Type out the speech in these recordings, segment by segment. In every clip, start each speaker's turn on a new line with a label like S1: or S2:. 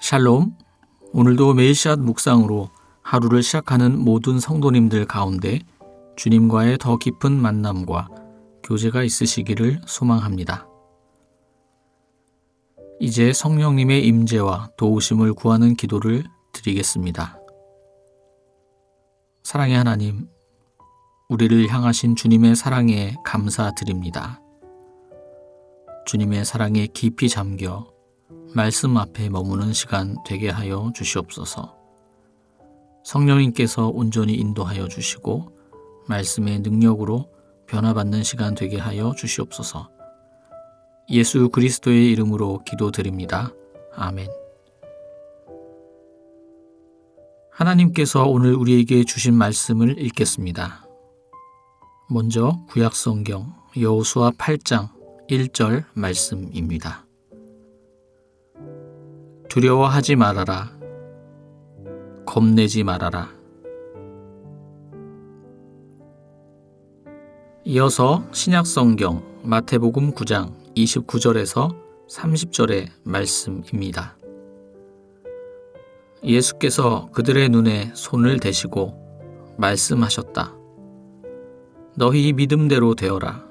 S1: 샬롬, 오늘도 메일샷 묵상으로 하루를 시작하는 모든 성도님들 가운데 주님과의 더 깊은 만남과 교제가 있으시기를 소망합니다. 이제 성령님의 임재와 도우심을 구하는 기도를 드리겠습니다. 사랑의 하나님, 우리를 향하신 주님의 사랑에 감사드립니다. 주님의 사랑에 깊이 잠겨 말씀 앞에 머무는 시간 되게 하여 주시옵소서. 성령님께서 온전히 인도하여 주시고 말씀의 능력으로 변화받는 시간 되게 하여 주시옵소서. 예수 그리스도의 이름으로 기도드립니다. 아멘. 하나님께서 오늘 우리에게 주신 말씀을 읽겠습니다. 먼저 구약성경 여호수아 8장 1절 말씀입니다. 두려워하지 말아라. 겁내지 말아라. 이어서 신약성경 마태복음 9장 29절에서 30절의 말씀입니다. 예수께서 그들의 눈에 손을 대시고 말씀하셨다. 너희 믿음대로 되어라.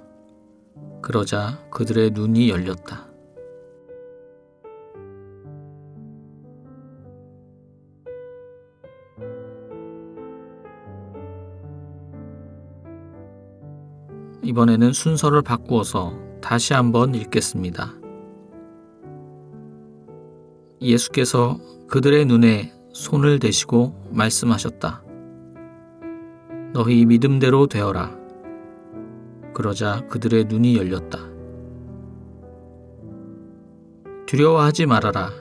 S1: 그러자 그들의 눈이 열렸다. 이번에는 순서를 바꾸어서 다시 한번 읽겠습니다. 예수께서 그들의 눈에 손을 대시고 말씀하셨다. 너희 믿음대로 되어라. 그러자 그들의 눈이 열렸다. 두려워하지 말아라.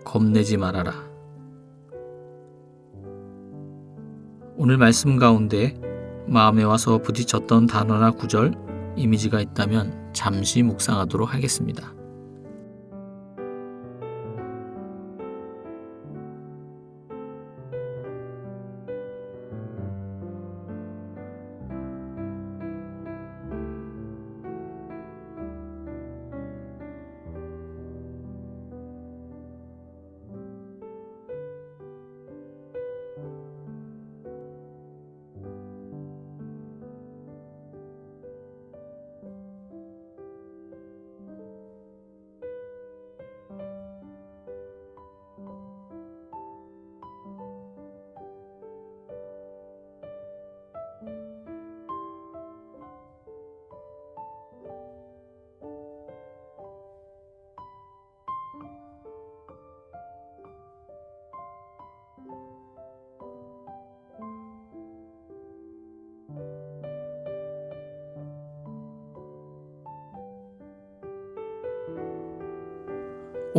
S1: 겁내지 말아라. 오늘 말씀 가운데 마음에 와서 부딪혔던 단어나 구절, 이미지가 있다면 잠시 묵상하도록 하겠습니다.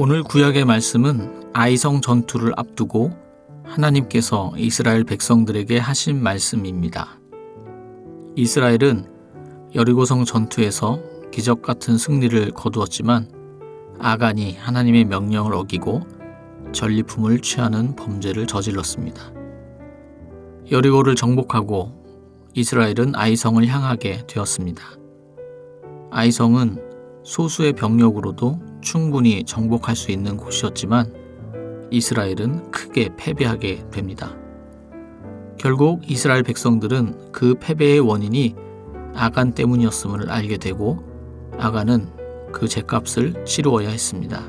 S1: 오늘 구약의 말씀은 아이성 전투를 앞두고 하나님께서 이스라엘 백성들에게 하신 말씀입니다. 이스라엘은 여리고성 전투에서 기적 같은 승리를 거두었지만 아간이 하나님의 명령을 어기고 전리품을 취하는 범죄를 저질렀습니다. 여리고를 정복하고 이스라엘은 아이성을 향하게 되었습니다. 아이성은 소수의 병력으로도 충분히 정복할 수 있는 곳이었지만 이스라엘은 크게 패배하게 됩니다. 결국 이스라엘 백성들은 그 패배의 원인이 아간 때문이었음을 알게 되고 아간은 그 죗값을 치루어야 했습니다.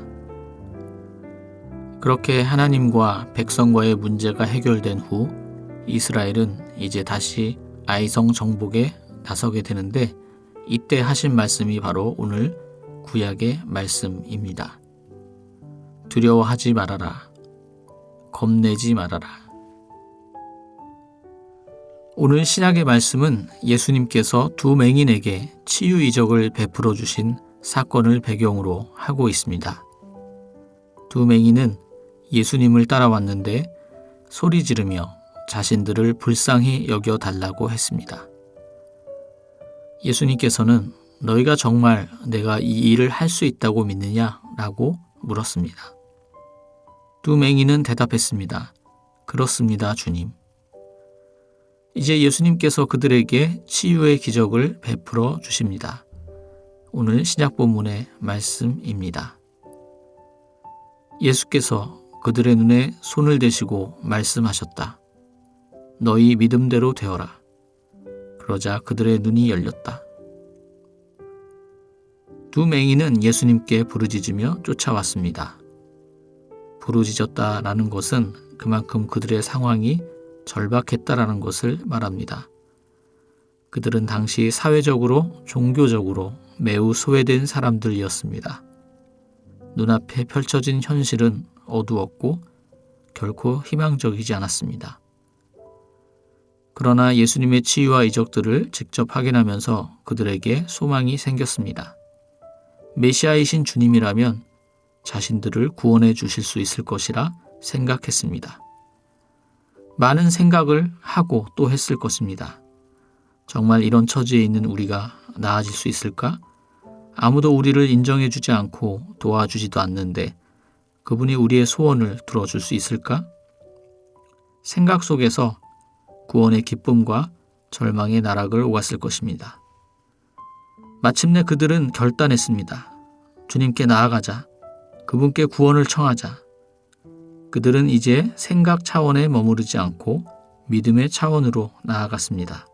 S1: 그렇게 하나님과 백성과의 문제가 해결된 후 이스라엘은 이제 다시 아이성 정복에 나서게 되는데 이때 하신 말씀이 바로 오늘 구약의 말씀입니다. 두려워하지 말아라. 겁내지 말아라. 오늘 신약의 말씀은 예수님께서 두 맹인에게 치유 이적을 베풀어 주신 사건을 배경으로 하고 있습니다. 두 맹인은 예수님을 따라왔는데 소리 지르며 자신들을 불쌍히 여겨달라고 했습니다. 예수님께서는 너희가 정말 내가 이 일을 할 수 있다고 믿느냐? 라고 물었습니다. 두 맹인은 대답했습니다. 그렇습니다, 주님. 이제 예수님께서 그들에게 치유의 기적을 베풀어 주십니다. 오늘 신약 본문의 말씀입니다. 예수께서 그들의 눈에 손을 대시고 말씀하셨다. 너희 믿음대로 되어라. 그러자 그들의 눈이 열렸다. 두 맹인은 예수님께 부르짖으며 쫓아왔습니다. 부르짖었다라는 것은 그만큼 그들의 상황이 절박했다라는 것을 말합니다. 그들은 당시 사회적으로, 종교적으로 매우 소외된 사람들이었습니다. 눈앞에 펼쳐진 현실은 어두웠고 결코 희망적이지 않았습니다. 그러나 예수님의 치유와 이적들을 직접 확인하면서 그들에게 소망이 생겼습니다. 메시아이신 주님이라면 자신들을 구원해 주실 수 있을 것이라 생각했습니다. 많은 생각을 하고 또 했을 것입니다. 정말 이런 처지에 있는 우리가 나아질 수 있을까? 아무도 우리를 인정해 주지 않고 도와주지도 않는데 그분이 우리의 소원을 들어줄 수 있을까? 생각 속에서 구원의 기쁨과 절망의 나락을 오갔을 것입니다. 마침내 그들은 결단했습니다. 주님께 나아가자. 그분께 구원을 청하자. 그들은 이제 생각 차원에 머무르지 않고 믿음의 차원으로 나아갔습니다.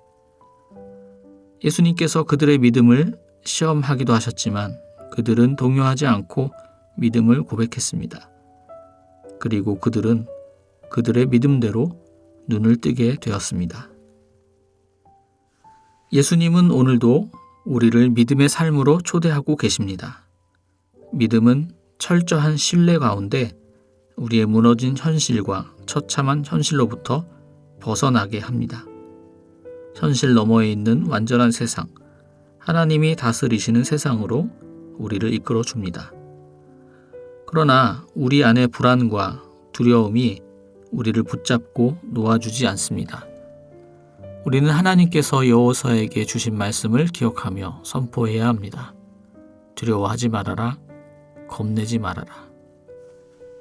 S1: 예수님께서 그들의 믿음을 시험하기도 하셨지만 그들은 동요하지 않고 믿음을 고백했습니다. 그리고 그들은 그들의 믿음대로 눈을 뜨게 되었습니다. 예수님은 오늘도 우리를 믿음의 삶으로 초대하고 계십니다. 믿음은 철저한 신뢰 가운데 우리의 무너진 현실과 처참한 현실로부터 벗어나게 합니다. 현실 너머에 있는 완전한 세상, 하나님이 다스리시는 세상으로 우리를 이끌어 줍니다. 그러나 우리 안의 불안과 두려움이 우리를 붙잡고 놓아주지 않습니다. 우리는 하나님께서 여호사에게 주신 말씀을 기억하며 선포해야 합니다. 두려워하지 말아라. 겁내지 말아라.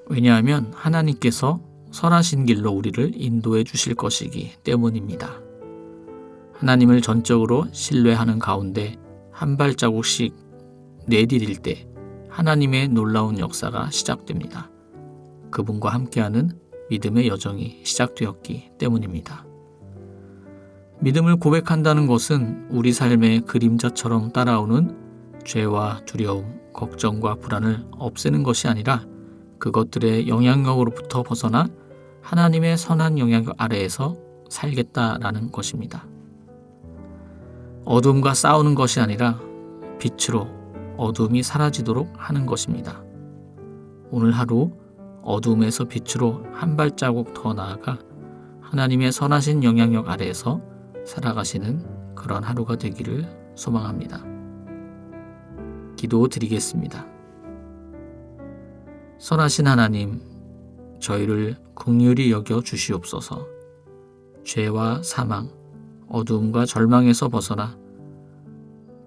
S1: 왜냐하면 하나님께서 선하신 길로 우리를 인도해 주실 것이기 때문입니다. 하나님을 전적으로 신뢰하는 가운데 한 발자국씩 내디딜 때 하나님의 놀라운 역사가 시작됩니다. 그분과 함께하는 믿음의 여정이 시작되었기 때문입니다. 믿음을 고백한다는 것은 우리 삶의 그림자처럼 따라오는 죄와 두려움, 걱정과 불안을 없애는 것이 아니라 그것들의 영향력으로부터 벗어나 하나님의 선한 영향력 아래에서 살겠다라는 것입니다. 어둠과 싸우는 것이 아니라 빛으로 어둠이 사라지도록 하는 것입니다. 오늘 하루 어둠에서 빛으로 한 발자국 더 나아가 하나님의 선하신 영향력 아래에서 살아가시는 그런 하루가 되기를 소망합니다. 기도드리겠습니다. 선하신 하나님, 저희를 긍휼히 여겨 주시옵소서. 죄와 사망, 어두움과 절망에서 벗어나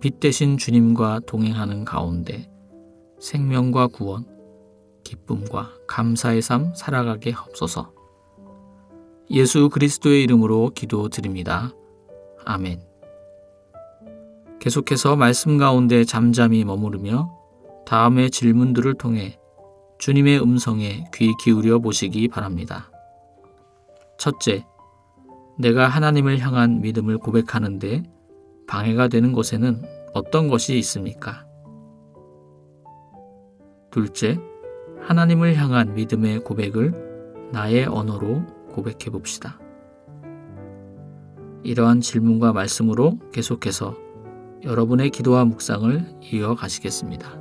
S1: 빛 대신 주님과 동행하는 가운데 생명과 구원, 기쁨과 감사의 삶 살아가게 하옵소서. 예수 그리스도의 이름으로 기도드립니다. 아멘. 계속해서 말씀 가운데 잠잠히 머무르며 다음의 질문들을 통해 주님의 음성에 귀 기울여 보시기 바랍니다. 첫째, 내가 하나님을 향한 믿음을 고백하는데 방해가 되는 곳에는 어떤 것이 있습니까? 둘째, 하나님을 향한 믿음의 고백을 나의 언어로 고백해 봅시다. 이러한 질문과 말씀으로 계속해서 여러분의 기도와 묵상을 이어가시겠습니다.